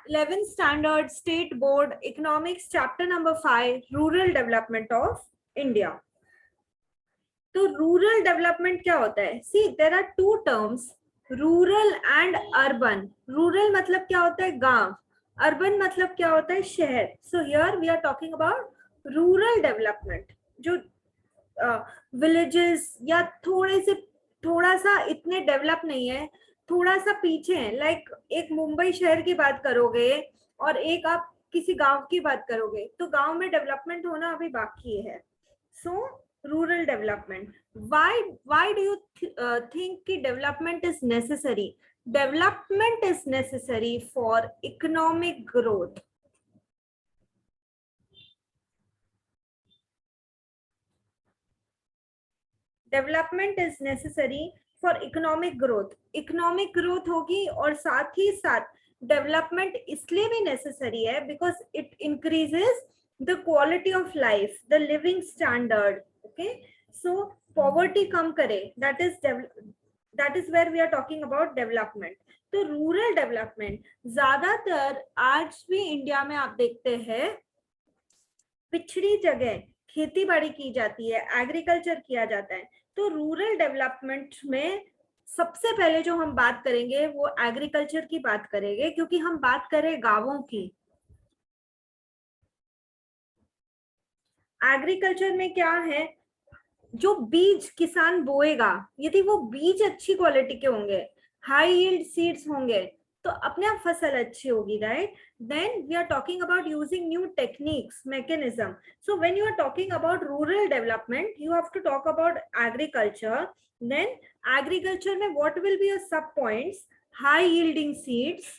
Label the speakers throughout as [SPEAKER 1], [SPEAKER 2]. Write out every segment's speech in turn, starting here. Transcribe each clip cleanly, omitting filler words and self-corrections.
[SPEAKER 1] 11th standard state board economics chapter number 5 rural development of India. तो rural development क्या होता है? See there are two terms, rural and urban. Rural मतलब क्या होता है? गांव. अर्बन मतलब क्या होता है? शहर. So here we are talking about rural development. जो विलेजेस या थोड़ा सा इतने डेवलप नहीं है, थोड़ा सा पीछे है. लाइक एक मुंबई शहर की बात करोगे और एक आप किसी गांव की बात करोगे, तो गांव में डेवलपमेंट होना अभी बाकी है. सो rural development. Why do you think ki development is necessary? Development is necessary for economic growth. Development is necessary for economic growth. Economic growth होगी और साथ ही साथ डेवलपमेंट इसलिए भी नेसेसरी है because it increases the quality of life, the living standard. Okay, so poverty कम करे, that is where we are talking about development. तो रूरल डेवलपमेंट ज्यादातर आज भी इंडिया में आप देखते हैं पिछड़ी जगह खेती बाड़ी की जाती है, एग्रीकल्चर किया जाता है. तो रूरल डेवलपमेंट में सबसे पहले जो हम बात करेंगे वो एग्रीकल्चर की बात करेंगे, क्योंकि हम बात करें गांवों की. एग्रीकल्चर में क्या है? जो बीज किसान बोएगा, यदि वो बीज अच्छी क्वालिटी के होंगे, हाई यील्ड सीड्स होंगे, तो अपने आप फसल अच्छी होगी, right? Then we are talking about using new techniques, mechanism. So when you are talking about rural development, you have to talk about agriculture. Then agriculture में what will be your sub points? High yielding seeds.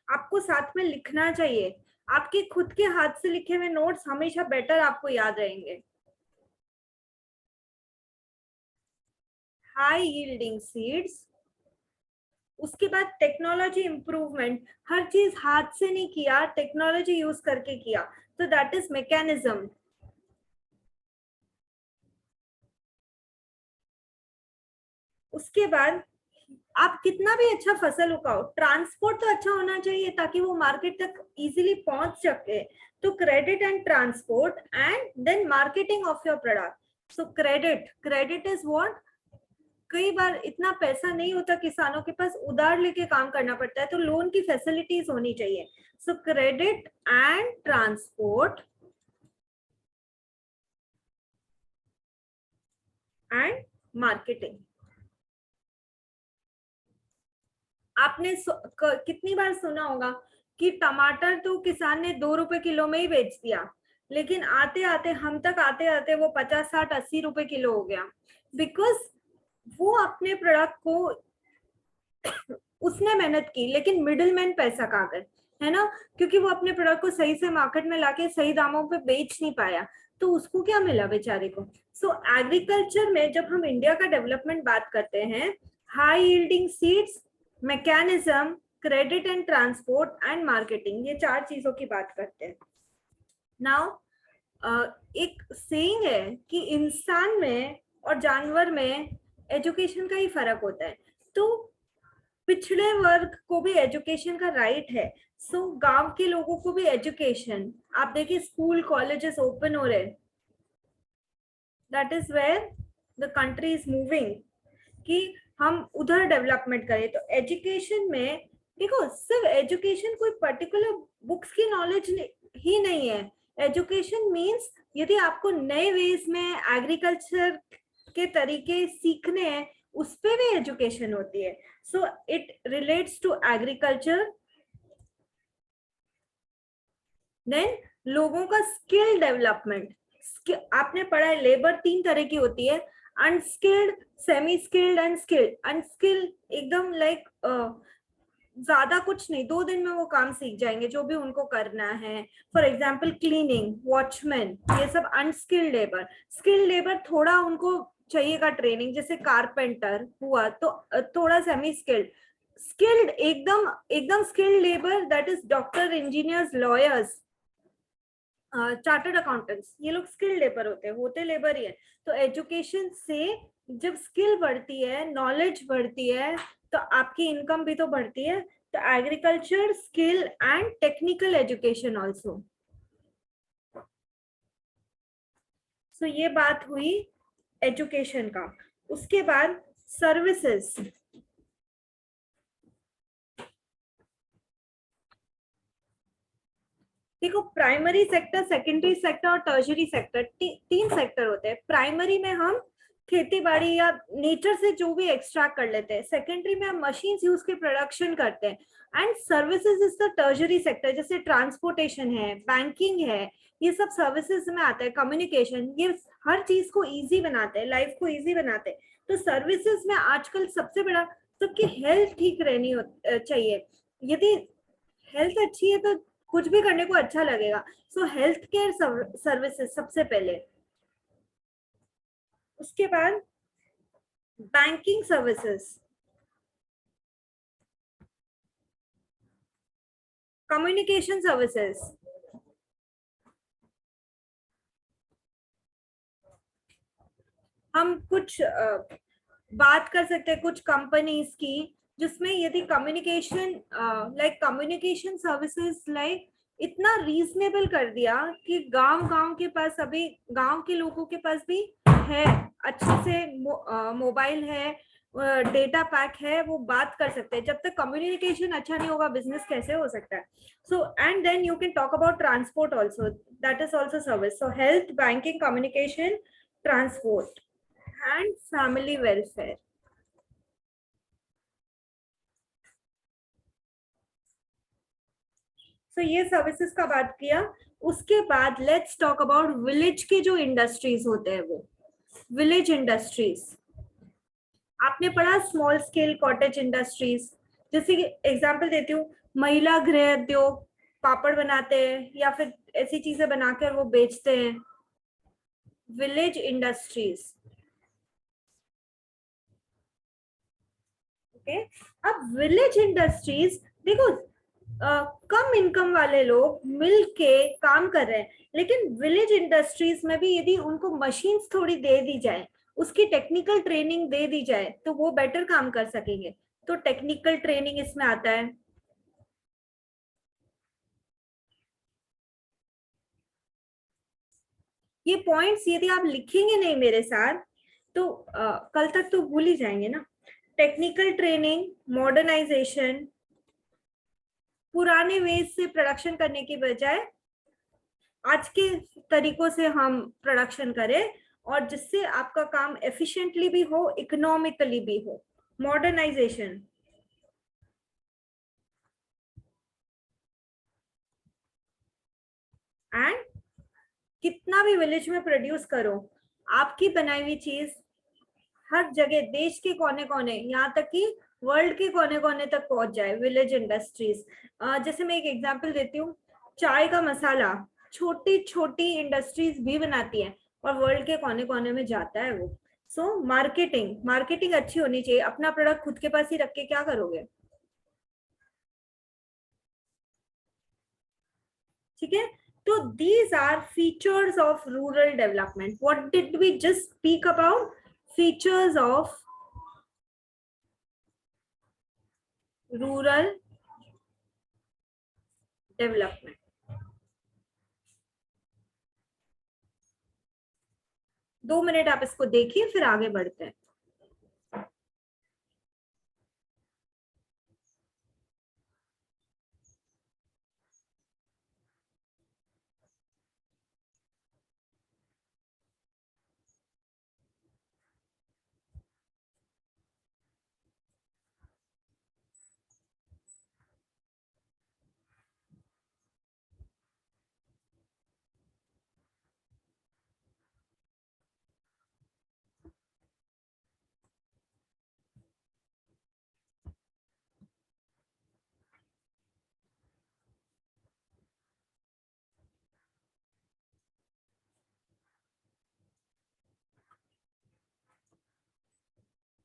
[SPEAKER 1] आपको साथ में लिखना चाहिए. आपके खुद के हाथ से लिखे हुए नोट्स हमेशा बेटर आपको याद रहेंगे. High yielding seeds. उसके बाद टेक्नोलॉजी इंप्रूवमेंट. हर चीज हाथ से नहीं किया, टेक्नोलॉजी यूज करके किया, तो दैट इज मैकेनिज्म. उसके बाद आप कितना भी अच्छा फसल उगाओ, ट्रांसपोर्ट तो अच्छा होना चाहिए ताकि वो मार्केट तक इजीली पहुंच सके. तो credit and transport and then marketing of your product. So credit is what? कई बार इतना पैसा नहीं होता किसानों के पास, उधार लेके काम करना पड़ता है, तो लोन की फैसिलिटीज होनी चाहिए. सो credit and transport and marketing. आपने कितनी बार सुना होगा कि टमाटर तो किसान ने 2 रुपए किलो में ही बेच दिया, लेकिन आते आते हम तक आते आते वो 50, 60, 80 रुपए किलो हो गया. बिकॉज वो अपने प्रोडक्ट को उसने मेहनत की, लेकिन मिडिलमैन पैसा खा गए, है ना? क्योंकि वो अपने प्रोडक्ट को सही से मार्केट में लाके सही दामों पे बेच नहीं पाया, तो उसको क्या मिला बेचारे को? सो एग्रीकल्चर में जब हम इंडिया का डेवलपमेंट बात करते हैं, high yielding seeds, mechanism, credit and transport and marketing, ये 4 चीजों की बात करते हैं. नाउ एक सेइंग है कि इंसान में और जानवर में एजुकेशन का ही फर्क होता है. तो पिछड़े वर्ग को भी एजुकेशन का राइट है. सो गांव के लोगों को भी एजुकेशन. आप देखिए स्कूल कॉलेजेस ओपन हो रहे, that is where the country is moving, कि हम उधर डेवलपमेंट करें. तो एजुकेशन में देखो, सिर्फ एजुकेशन कोई पर्टिकुलर बुक्स की नॉलेज ही नहीं है. एजुकेशन मींस यदि आपको नए वेज में एग्रीकल्चर के तरीके सीखने हैं, उस पे भी एजुकेशन होती है. So it relates to agriculture. Then लोगों का स्किल डेवलपमेंट. आपने पढ़ा है लेबर 3 तरह की होती है, unskilled, semi skilled and skilled. Unskilled एकदम लाइक ज्यादा कुछ नहीं, 2 दिन में वो काम सीख जाएंगे जो भी उनको करना है. फॉर एग्जाम्पल क्लीनिंग, वॉचमैन, ये सब अनस्किल्ड लेबर. स्किल्ड लेबर थोड़ा उनको चाहिएगा ट्रेनिंग, जैसे कारपेंटर हुआ तो थोड़ा सेमी स्किल्ड. स्किल्ड एकदम skilled labour, that is doctor, engineers, lawyers, chartered accountants, ये लोग स्किल्ड लेबर होते लेबर ही है. तो एजुकेशन से जब स्किल बढ़ती है, नॉलेज बढ़ती है, तो आपकी इनकम भी तो बढ़ती है. तो agriculture skill and technical education also. So ये बात हुई एजुकेशन का। उसके बाद सर्विसेज। देखो प्राइमरी सेक्टर, सेकेंडरी सेक्टर और टर्शरी सेक्टर, तीन सेक्टर होते हैं। प्राइमरी में हम खेती बाड़ी या नेचर से जो भी एक्सट्रैक्ट कर लेते हैं। सेकेंडरी में हम मशीन्स यूज के प्रोडक्शन करते हैं। And services is the tertiary sector, जैसे ट्रांसपोर्टेशन है, बैंकिंग है, ये सब सर्विसेज में आता है। कम्युनिकेशन, ये हर चीज को इजी बनाते हैं, लाइफ को इजी बनाते हैं। तो सर्विसेज में आजकल सबसे बड़ा, सबकी हेल्थ ठीक रहनी चाहिए। यदि हेल्थ अच्छी है तो कुछ भी करने को अच्छा लगेगा। सो हेल्थ केयर सर्विसेज सबसे पहले। उसके बाद बैंकिंग सर्विसेज, कम्युनिकेशन सर्विसेज। हम कुछ बात कर सकते हैं कुछ कंपनीज की जिसमें यदि communication, like communication services like इतना रीजनेबल कर दिया कि गांव गांव के पास, अभी गांव के लोगों के पास भी है, अच्छे से मोबाइल है, डेटा पैक है, वो बात कर सकते हैं। जब तक कम्युनिकेशन अच्छा नहीं होगा बिजनेस कैसे हो सकता है। So and then you can talk about transport also, that is also service. So health, banking, communication, transport and family welfare. So ये सर्विसेज का बात किया। उसके बाद लेट्स टॉक अबाउट विलेज के जो इंडस्ट्रीज होते हैं, वो विलेज इंडस्ट्रीज। आपने पढ़ा स्मॉल स्केल कॉटेज इंडस्ट्रीज, जैसे कि एग्जांपल देती हूँ, महिला गृह उद्योग, पापड़ बनाते हैं या फिर ऐसी चीजें बनाकर वो बेचते हैं, विलेज इंडस्ट्रीज। ओके, अब विलेज इंडस्ट्रीज देखो, कम इनकम वाले लोग मिल के काम कर रहे हैं, लेकिन विलेज इंडस्ट्रीज में भी यदि उनको मशीन्स थोड़ी दे दी जाए, उसकी टेक्निकल ट्रेनिंग दे दी जाए, तो वो बेटर काम कर सकेंगे। तो टेक्निकल ट्रेनिंग इसमें आता है। ये पॉइंट्स यदि आप लिखेंगे नहीं मेरे साथ तो कल तक तो भूल ही जाएंगे ना। टेक्निकल ट्रेनिंग, मॉडर्नाइजेशन, पुराने वेज से प्रोडक्शन करने की बजाय आज के तरीकों से हम प्रोडक्शन करें, और जिससे आपका काम एफिशिएंटली भी हो, इकोनॉमिकली भी हो। मॉडर्नाइजेशन। एंड कितना भी विलेज में प्रोड्यूस करो, आपकी बनाई हुई चीज हर जगह, देश के कोने कोने, यहाँ तक कि वर्ल्ड के कोने कोने तक पहुंच जाए। विलेज इंडस्ट्रीज, जैसे मैं एक एग्जांपल देती हूँ, चाय का मसाला छोटी छोटी इंडस्ट्रीज भी बनाती है और वर्ल्ड के कोने कोने में जाता है वो। सो मार्केटिंग, मार्केटिंग अच्छी होनी चाहिए। अपना प्रोडक्ट खुद के पास ही रख के क्या करोगे। ठीक है, तो these are features of rural development. What did we just speak about? Features of rural development. 2 minute आप इसको देखिए, फिर आगे बढ़ते हैं।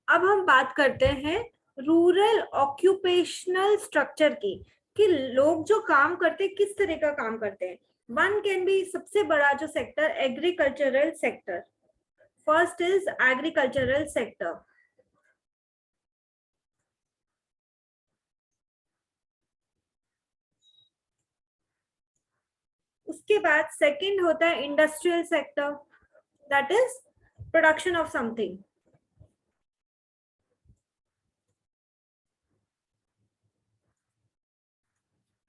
[SPEAKER 1] अब हम बात करते हैं रूरल ऑक्यूपेशनल स्ट्रक्चर की, कि लोग जो काम करते हैं किस तरह का काम करते हैं। वन कैन बी, सबसे बड़ा जो sector, agricultural sector. First is agricultural sector. उसके बाद सेकंड होता है industrial sector, that is production of something.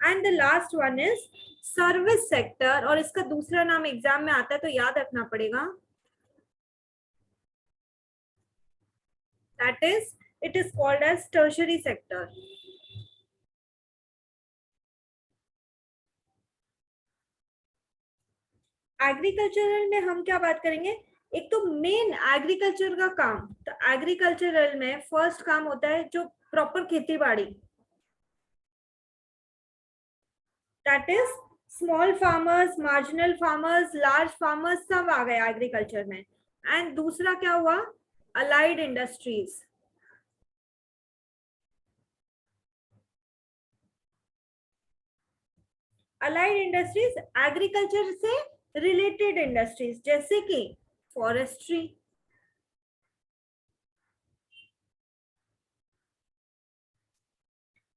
[SPEAKER 1] And the last one is service sector, और इसका दूसरा नाम एग्जाम में आता है तो याद रखना पड़ेगा, that is it is called as tertiary sector. Agricultural में हम क्या बात करेंगे, एक तो मेन एग्रीकल्चर का काम, तो एग्रीकल्चरल में फर्स्ट काम होता है जो प्रॉपर खेती बाड़ी, that is small farmers, marginal farmers, large farmers सब आ गए एग्रीकल्चर में। एंड दूसरा क्या हुआ, allied industries. Allied industries agriculture से रिलेटेड इंडस्ट्रीज, जैसे कि फॉरेस्ट्री,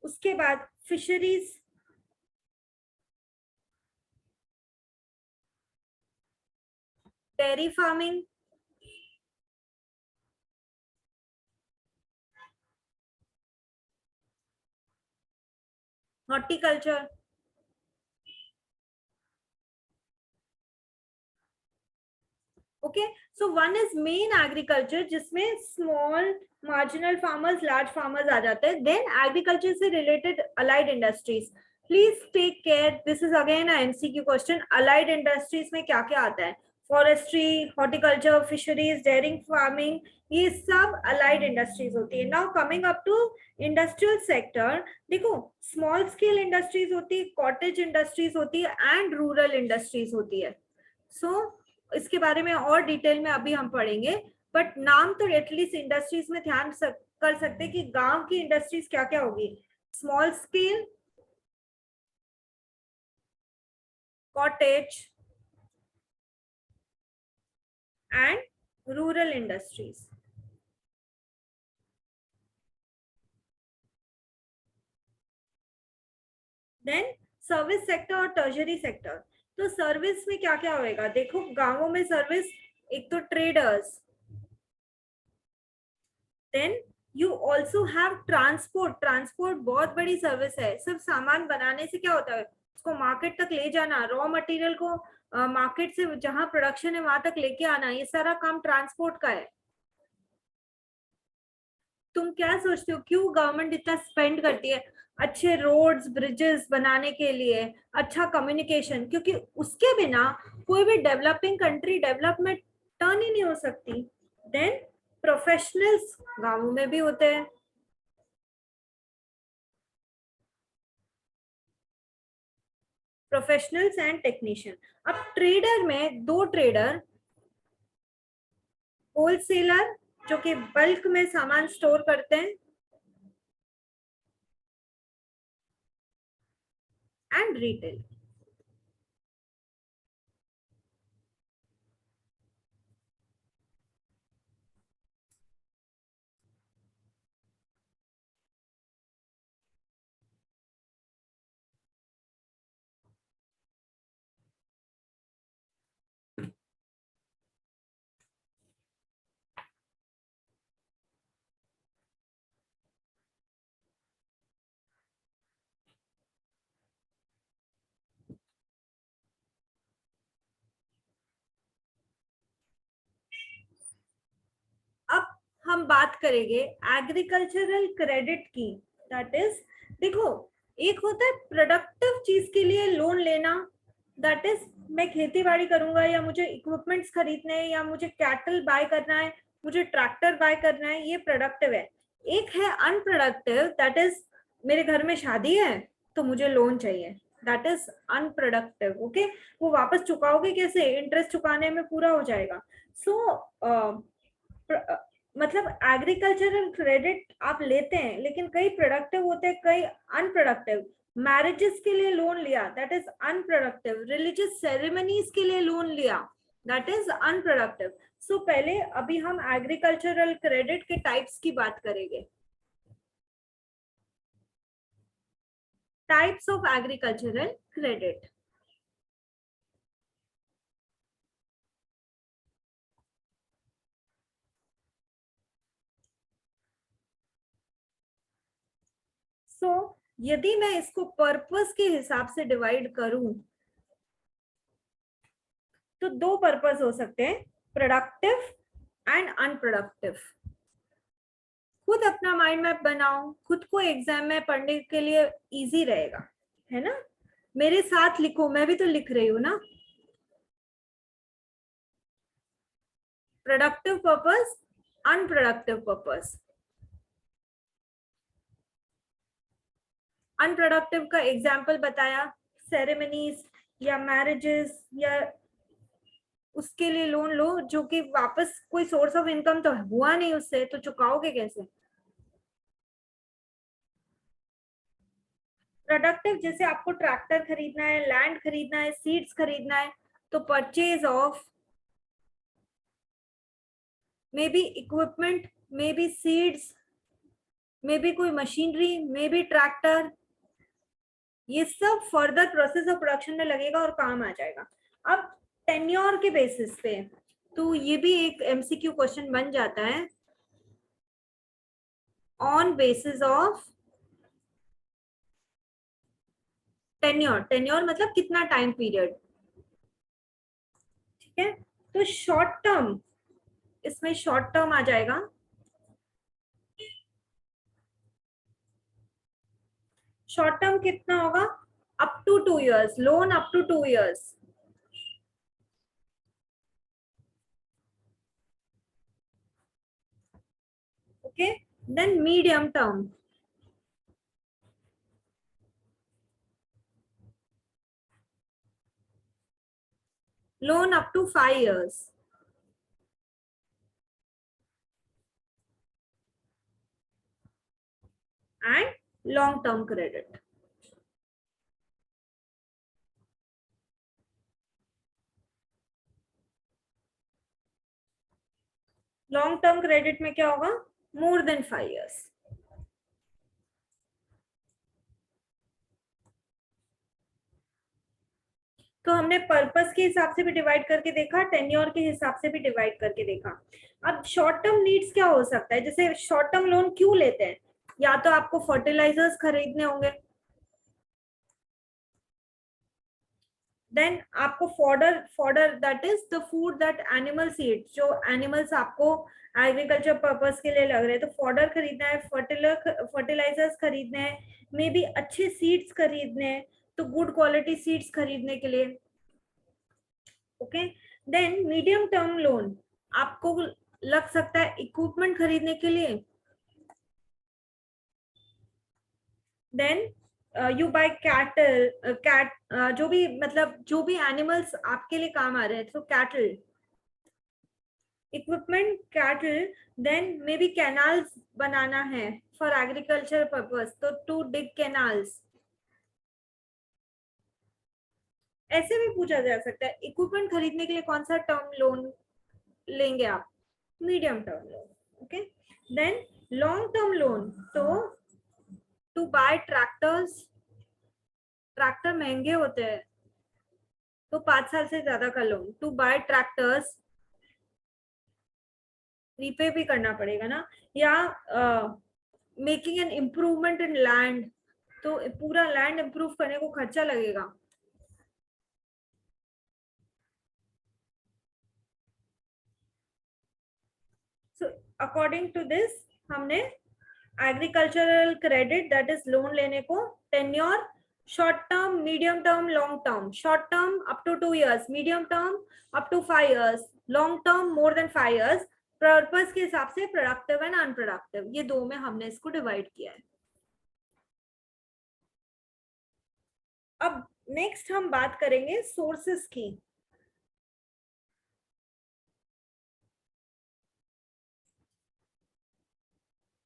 [SPEAKER 1] उसके बाद fisheries, dairy farming, horticulture. Okay, so one is main agriculture जिसमें small marginal farmers, large farmers आ जाते हैं। देन एग्रीकल्चर से related allied industries, please take care, this is again a MCQ question. Allied industries में क्या क्या आता है, forestry, horticulture, fisheries, dairying farming, ये सब अलाइड इंडस्ट्रीज होती है। Now coming up to industrial sector, देखो स्मॉल स्केल इंडस्ट्रीज होती है, कॉटेज इंडस्ट्रीज होती है, एंड रूरल इंडस्ट्रीज होती है। सो इसके बारे में और डिटेल में अभी हम पढ़ेंगे, बट नाम तो एटलीस्ट इंडस्ट्रीज में ध्यान कर सकते कि गांव की इंडस्ट्रीज क्या क्या होगी, small scale, cottage and rural industries. Then service sector और टर्शरी सेक्टर। तो सर्विस में क्या क्या होएगा, देखो गांवों में सर्विस, एक तो traders, then you also have transport, transport बहुत बड़ी सर्विस है। सिर्फ सामान बनाने से क्या होता है, उसको मार्केट तक ले जाना, रॉ मटेरियल को मार्केट से जहां प्रोडक्शन है वहां तक लेके आना, ये सारा काम ट्रांसपोर्ट का है। तुम क्या सोचते हो क्यों गवर्नमेंट इतना स्पेंड करती है अच्छे रोड्स ब्रिजेस बनाने के लिए, अच्छा कम्युनिकेशन, क्योंकि उसके बिना कोई भी डेवलपिंग कंट्री डेवलपमेंट टर्न ही नहीं हो सकती। देन प्रोफेशनल्स गांवों में भी होते हैं, प्रोफेशनल्स एंड टेक्नीशियन। अब ट्रेडर में दो ट्रेडर, होलसेलर जो कि बल्क में सामान स्टोर करते हैं, एंड रिटेल। अब हम बात करेंगे एग्रीकल्चरल क्रेडिट की, दैट इज, देखो एक होता है प्रोडक्टिव चीज के लिए लोन लेना, दैट इज मैं खेती बाड़ी करूंगा या मुझे इक्विपमेंट्स खरीदने हैं या मुझे कैटल बाय करना है, मुझे ट्रैक्टर बाय करना है, ये प्रोडक्टिव है। एक है अनप्रोडक्टिव, दैट इज मेरे घर में शादी है तो मुझे लोन चाहिए, दैट इज अनप्रोडक्टिव। ओके, वो वापस चुकाओगे कैसे, इंटरेस्ट चुकाने में पूरा हो जाएगा। सो मतलब एग्रीकल्चरल क्रेडिट आप लेते हैं लेकिन कई प्रोडक्टिव होते हैं, कई अनप्रोडक्टिव। मैरिजेस के लिए लोन लिया, that is unproductive. Religious ceremonies के लिए लोन लिया, दैट इज अनप्रोडक्टिव। सो पहले अभी हम एग्रीकल्चरल क्रेडिट के टाइप्स की बात करेंगे। टाइप्स ऑफ एग्रीकल्चरल क्रेडिट, यदि मैं इसको पर्पस के हिसाब से डिवाइड करूं तो दो पर्पस हो सकते हैं, प्रोडक्टिव एंड अनप्रोडक्टिव। खुद अपना माइंड मैप बनाओ, खुद को एग्जाम में पढ़ने के लिए इजी रहेगा, है ना। मेरे साथ लिखो, मैं भी तो लिख रही हूँ ना। Productive purpose, unproductive purpose. Unproductive का एग्जाम्पल बताया, सेरेमनीज या मैरिजेस, या उसके लिए लोन लो जो कि वापस कोई सोर्स ऑफ इनकम तो हुआ नहीं उससे, तो चुकाओगे कैसे। प्रोडक्टिव जैसे आपको ट्रैक्टर खरीदना है, लैंड खरीदना है, सीड्स खरीदना है, तो purchase of may be equipment, may be seeds, may be कोई मशीनरी, मे बी ट्रैक्टर, ये सब फर्दर प्रोसेस ऑफ प्रोडक्शन में लगेगा और काम आ जाएगा। अब टेन्योर के बेसिस पे तो ये भी एक एमसीक्यू क्वेश्चन बन जाता है, on basis of tenure. Tenure मतलब कितना टाइम पीरियड, ठीक है। तो शॉर्ट टर्म, इसमें शॉर्ट टर्म आ जाएगा, शॉर्ट टर्म कितना होगा, up to 2 years, loan up to 2 years। Okay, then medium term, loan up to 5 years, and long term credit। Long term credit में क्या होगा, मोर देन 5 years। तो हमने पर्पस के हिसाब से भी डिवाइड करके देखा, टेन्योर के हिसाब से भी डिवाइड करके देखा। अब शॉर्ट टर्म नीड्स क्या हो सकता है, जैसे शॉर्ट टर्म लोन क्यों लेते हैं, या तो आपको फर्टिलाइजर्स खरीदने होंगे, देन आपको fodder, fodder that is the food that animal seed, जो एनिमल्स आपको एग्रीकल्चर पर्पस के लिए लग रहे हैं, तो फॉडर खरीदना है, फर्टिलाइजर्स खरीदने हैं, मे बी अच्छे सीड्स खरीदने हैं, तो गुड क्वालिटी सीड्स खरीदने के लिए। Okay, then medium term loan आपको लग सकता है इक्विपमेंट खरीदने के लिए, then you buy cattle, cat, जो भी मतलब जो भी एनिमल्स आपके लिए काम आ रहे हैं, तो cattle, equipment cattle, then maybe canals बनाना है फॉर एग्रीकल्चर पर्पस, तो टू डिग कैनाल्स। ऐसे भी पूछा जा सकता है इक्विपमेंट खरीदने के लिए कौन सा टर्म लोन लेंगे आप, medium term loan. Okay, then long term loan, तो टू बाय ट्रैक्टर्स, ट्रैक्टर महंगे होते हैं, तो 5 साल से ज्यादा का loan, to buy tractors, repay भी करना पड़ेगा ना, या making an improvement in land, तो पूरा लैंड इम्प्रूव करने को खर्चा लगेगा। सो अकॉर्डिंग टू दिस हमने agricultural credit that is loan लेने को tenure, short term, medium term, long term, short term up to 2 years, medium term up to 5 years, long term more than 5 years, purpose के हिसाब से productive and unproductive, ये दो में हमने इसको डिवाइड किया है। अब नेक्स्ट हम बात करेंगे सोर्सेस की।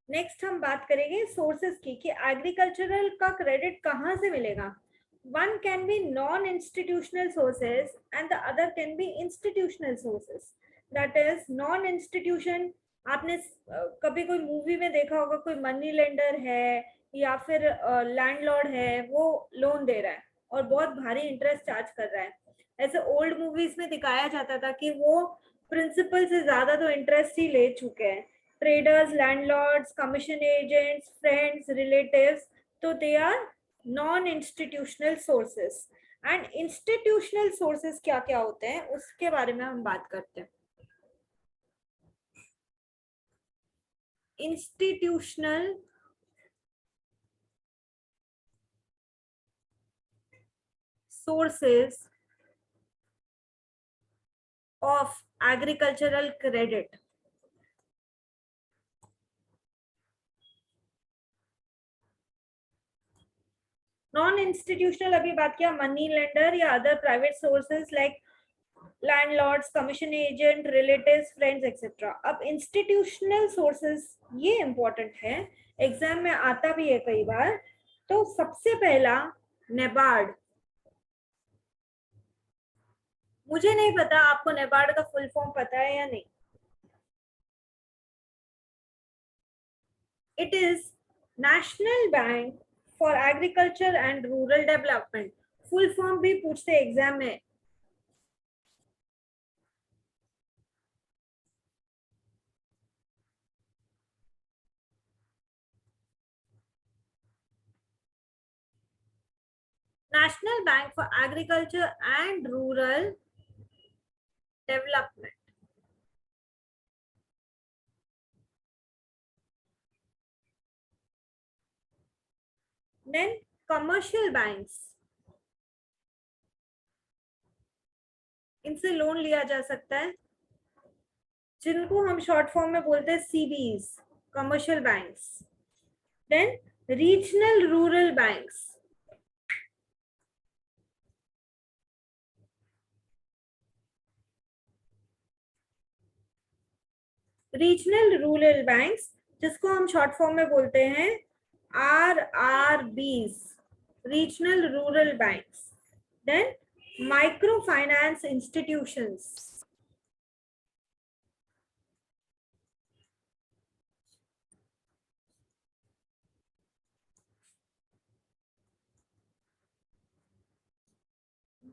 [SPEAKER 1] नेक्स्ट हम बात करेंगे सोर्सेस की कि एग्रीकल्चरल का क्रेडिट कहाँ से मिलेगा। One can be non institutional sources and the other can be institutional sources. That is non institution, आपने कभी कोई मूवी में देखा होगा, कोई मनी लेंडर है या फिर लैंडलॉर्ड है, वो लोन दे रहा है और बहुत भारी इंटरेस्ट चार्ज कर रहा है। ऐसे ओल्ड मूवीज में दिखाया जाता था कि वो प्रिंसिपल से ज्यादा तो इंटरेस्ट ही ले चुके हैं। Traders, landlords, commission agents, friends, relatives, तो they are non institutional sources. And institutional sources क्या क्या होते हैं उसके बारे में हम बात करते हैं। Institutional sources of agricultural credit। Non institutional अभी बात किया, मनी लेंडर या other private sources like landlords, commission agent, relatives, friends etcetera. अब इंस्टीट्यूशनल सोर्सेस ये इंपॉर्टेंट है, एग्जाम में आता भी है कई बार। तो सबसे पहला नेबार्ड। मुझे नहीं पता आपको नेबार्ड का फुल फॉर्म पता है या नहीं। It is national bank for agriculture and rural development. Full form भी पूछते एग्जाम में। National bank for agriculture and rural development. Then commercial banks, इनसे लोन लिया जा सकता है, जिनको हम शॉर्ट फॉर्म में बोलते हैं CBs, commercial banks. Then regional rural banks, regional rural banks जिसको हम शॉर्ट फॉर्म में बोलते हैं RRBs, regional rural banks. Then micro finance institutions,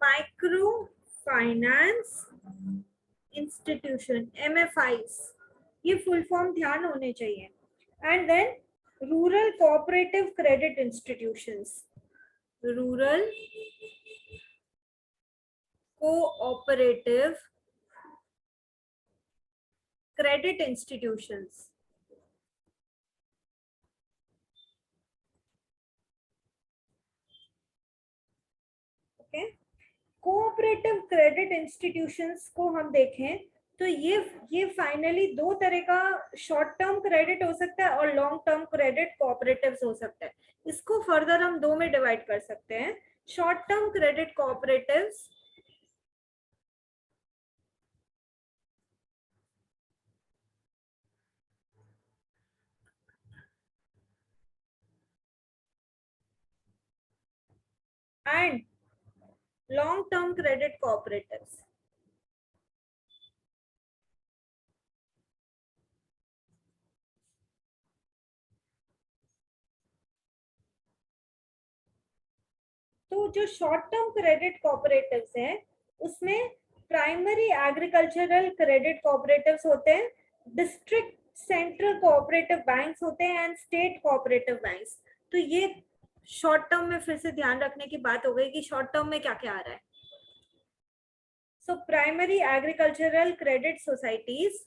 [SPEAKER 1] micro finance institution, MFIs, ये फुल फॉर्म ध्यान होने चाहिए। And then rural cooperative credit institutions, rural cooperative credit institutions. Okay, cooperative credit institutions को हम देखें तो ये फाइनली दो तरह का शॉर्ट टर्म क्रेडिट हो सकता है और लॉन्ग टर्म क्रेडिट कोऑपरेटिव्स हो सकता है। इसको फर्दर हम दो में डिवाइड कर सकते हैं। Short term credit cooperatives and long term credit cooperatives. तो जो शॉर्ट टर्म क्रेडिट कोऑपरेटिव्स हैं उसमें प्राइमरी एग्रीकल्चरल क्रेडिट कोऑपरेटिव्स होते हैं, डिस्ट्रिक्ट सेंट्रल कोऑपरेटिव बैंक्स होते हैं एंड स्टेट कोऑपरेटिव बैंक्स। तो ये शॉर्ट टर्म में फिर से ध्यान रखने की बात हो गई कि शॉर्ट टर्म में क्या क्या आ रहा है। So primary agricultural credit societies,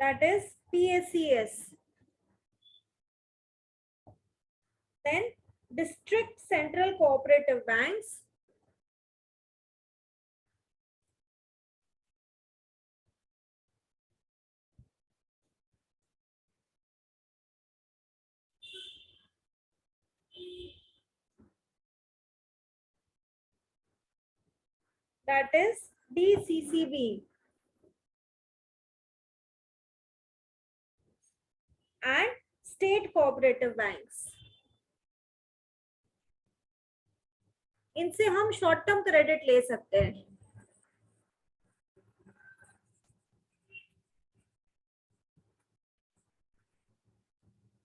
[SPEAKER 1] that is PACS. Then district central cooperative banks, that is DCCB, and state cooperative banks। इनसे हम शॉर्ट टर्म क्रेडिट ले सकते हैं।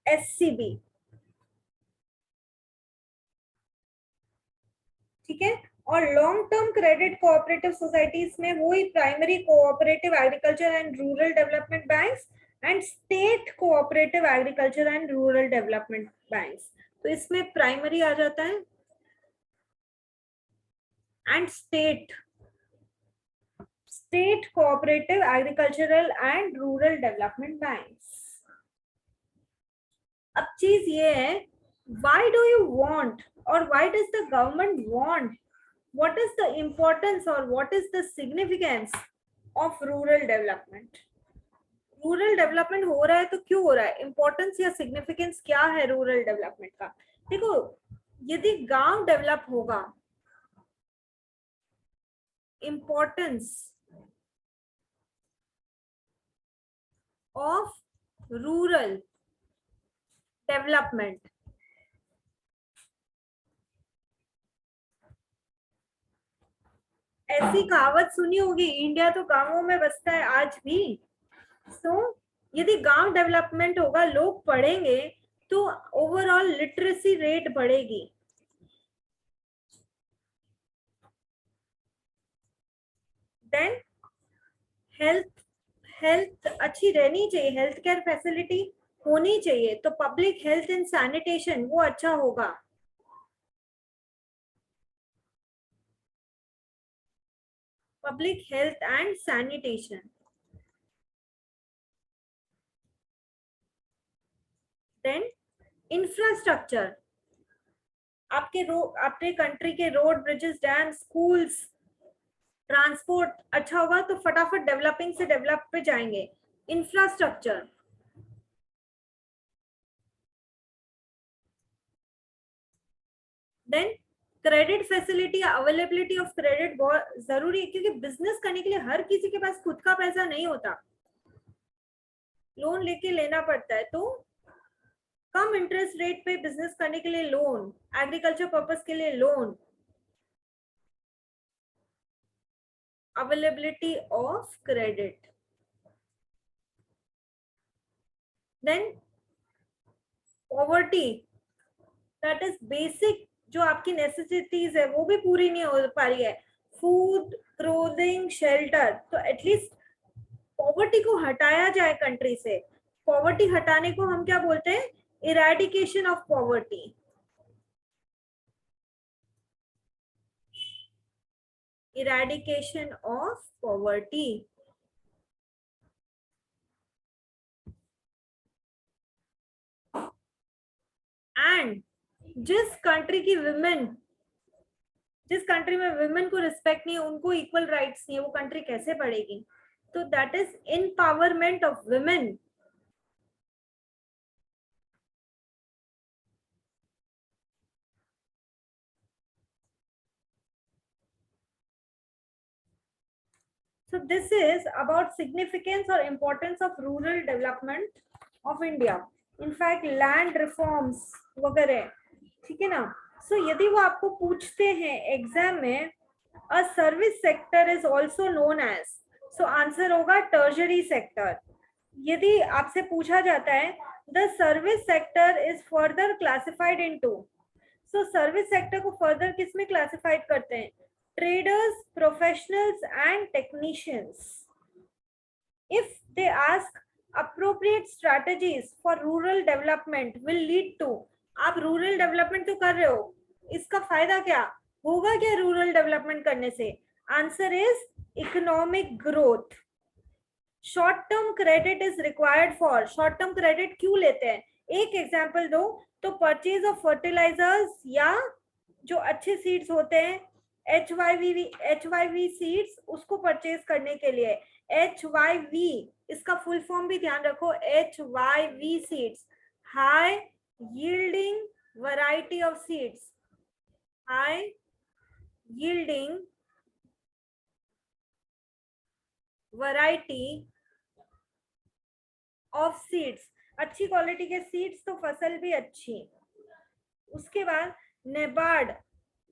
[SPEAKER 1] SCB, ठीक है। और long term credit cooperative societies में वही primary cooperative agriculture and rural development banks and state cooperative agriculture and rural development banks. तो इसमें प्राइमरी आ जाता है and state cooperative agricultural and rural development banks. अब चीज ये है, why do you want or why does the government want, what is the importance or what is the significance of rural development? Rural development हो रहा है तो क्यों हो रहा है, इंपॉर्टेंस या सिग्निफिकेंस क्या है रूरल डेवलपमेंट का? देखो, यदि गांव डेवलप होगा, इंपॉर्टेंस ऑफ रूरल डेवलपमेंट, ऐसी कहावत सुनी होगी, इंडिया तो गांवों में बसता है आज भी। तो यदि गांव डेवलपमेंट होगा, लोग पढ़ेंगे, तो ओवरऑल लिटरेसी रेट बढ़ेगी। देन हेल्थ अच्छी रहनी चाहिए, हेल्थ केयर फैसिलिटी होनी चाहिए, तो पब्लिक हेल्थ एंड सैनिटेशन वो अच्छा होगा। Public health and sanitation. Then infrastructure, आपके कंट्री के road, bridges, dam, schools, transport अच्छा होगा तो फटाफट डेवलपिंग से डेवलप पे जाएंगे। Infrastructure. Then credit facility, availability of credit बहुत जरूरी है, क्योंकि बिजनेस करने के लिए हर किसी के पास खुद का पैसा नहीं होता, लोन लेके लेना पड़ता है। तो कम इंटरेस्ट रेट पे बिजनेस करने के लिए लोन, एग्रीकल्चर पर्पस के लिए loan, availability of credit. Then poverty, that is basic, जो आपकी नेसेसिटीज है वो भी पूरी नहीं हो पा रही है, फूड, क्लोथिंग, शेल्टर, तो एटलीस्ट पॉवर्टी को हटाया जाए कंट्री से। पॉवर्टी हटाने को हम क्या बोलते हैं, eradication of poverty. Eradication of poverty. And जिस कंट्री की विमेन, जिस कंट्री में विमेन को रिस्पेक्ट नहीं है, उनको इक्वल राइट्स नहीं है, वो कंट्री कैसे बढ़ेगी? तो that is empowerment of women. So this is about significance or importance of rural development of India. In fact, land reforms वगैरह, ठीक है ना? So यदि वो आपको पूछते हैं एग्जाम में, a service sector is also known as, so answer होगा tertiary sector. यदि आपसे पूछा जाता है the service sector is further classified into, so service sector को further किस में classified करते हैं? Traders, professionals and technicians. If they ask appropriate strategies for rural development will lead to, आप रूरल डेवलपमेंट तो कर रहे हो, इसका फायदा क्या होगा, क्या रूरल डेवलपमेंट करने से? Answer is economic growth. Short term credit is required for, short term credit क्यों लेते हैं, एक एग्जांपल दो तो, परचेज ऑफ फर्टिलाइजर्स या जो अच्छे सीड्स होते हैं, HYV सीड्स, उसको परचेज करने के लिए। HYV इसका फुल फॉर्म भी ध्यान रखो, HYV seeds, high yielding variety of seeds, high yielding variety of seeds, अच्छी क्वालिटी के सीड्स तो फसल भी अच्छी। उसके बाद नेबार्ड,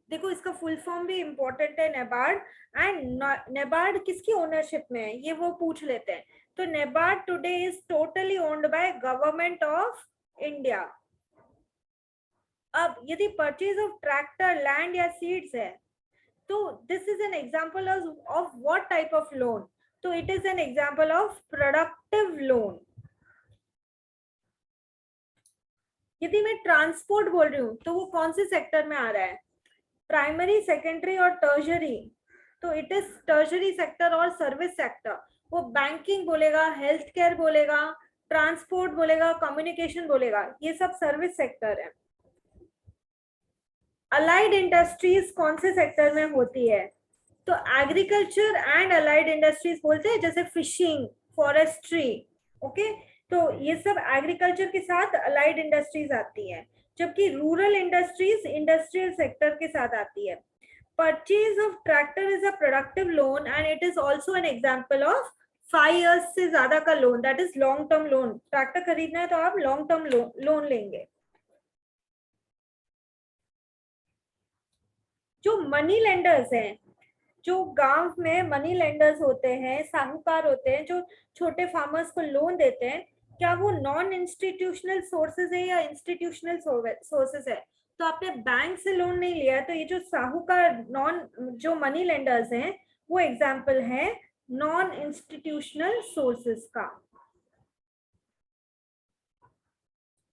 [SPEAKER 1] देखो इसका फुल फॉर्म भी इंपॉर्टेंट है, नेबार्ड। एंड नेबार्ड किसकी ओनरशिप में है, ये वो पूछ लेते हैं। तो NABARD today is totally owned by government of India. अब यदि परचेज ऑफ ट्रैक्टर, लैंड या सीड्स है, तो this is an example of what type of loan? तो it is an example of productive loan. यदि मैं ट्रांसपोर्ट बोल रही हूँ तो वो कौन से सेक्टर में आ रहा है? प्राइमरी, सेकेंडरी और टर्शरी। तो इट इज टर्शरी सेक्टर और सर्विस सेक्टर। वो बैंकिंग बोलेगा, हेल्थ केयर बोलेगा, ट्रांसपोर्ट बोलेगा, कम्युनिकेशन बोलेगा, ये सब सर्विस सेक्टर है। अलाइड इंडस्ट्रीज कौन से सेक्टर में होती है? तो एग्रीकल्चर एंड अलाइड इंडस्ट्रीज बोलते हैं, जैसे फिशिंग, फॉरेस्ट्री। ओके, तो ये सब एग्रीकल्चर के साथ अलाइड इंडस्ट्रीज आती है, जबकि रूरल इंडस्ट्रीज इंडस्ट्रियल सेक्टर के साथ आती है। Purchase of tractor is a productive loan and it is also an example of 5 years से ज्यादा का loan, that is long term loan. Tractor खरीदना है तो आप लॉन्ग टर्म लोन लेंगे। जो मनी लेंडर्स हैं, जो गांव में मनी लेंडर्स होते हैं, साहूकार होते हैं, जो छोटे फार्मर्स को लोन देते हैं, क्या वो नॉन इंस्टीट्यूशनल सोर्सेज है या इंस्टीट्यूशनल सोर्सेज है? तो आपने बैंक से लोन नहीं लिया, तो ये जो साहूकार नॉन जो मनी लेंडर्स हैं, वो एग्जाम्पल है नॉन इंस्टीट्यूशनल सोर्सेज का।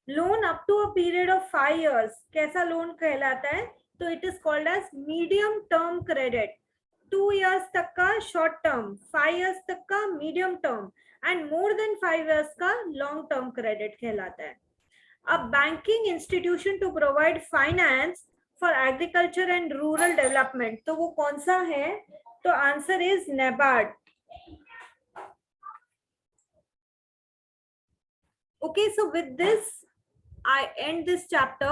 [SPEAKER 1] Loan up to a period of 5 years कैसा लोन कहलाता है? तो it is called as medium term credit. 2 years तक का शॉर्ट टर्म, 5 years तक का medium term and more than 5 years का लॉन्ग टर्म क्रेडिट कहलाता है। अब banking institution to provide finance for agriculture and rural development, तो वो कौन सा है? तो answer is NABARD. Okay, so with this I end this chapter.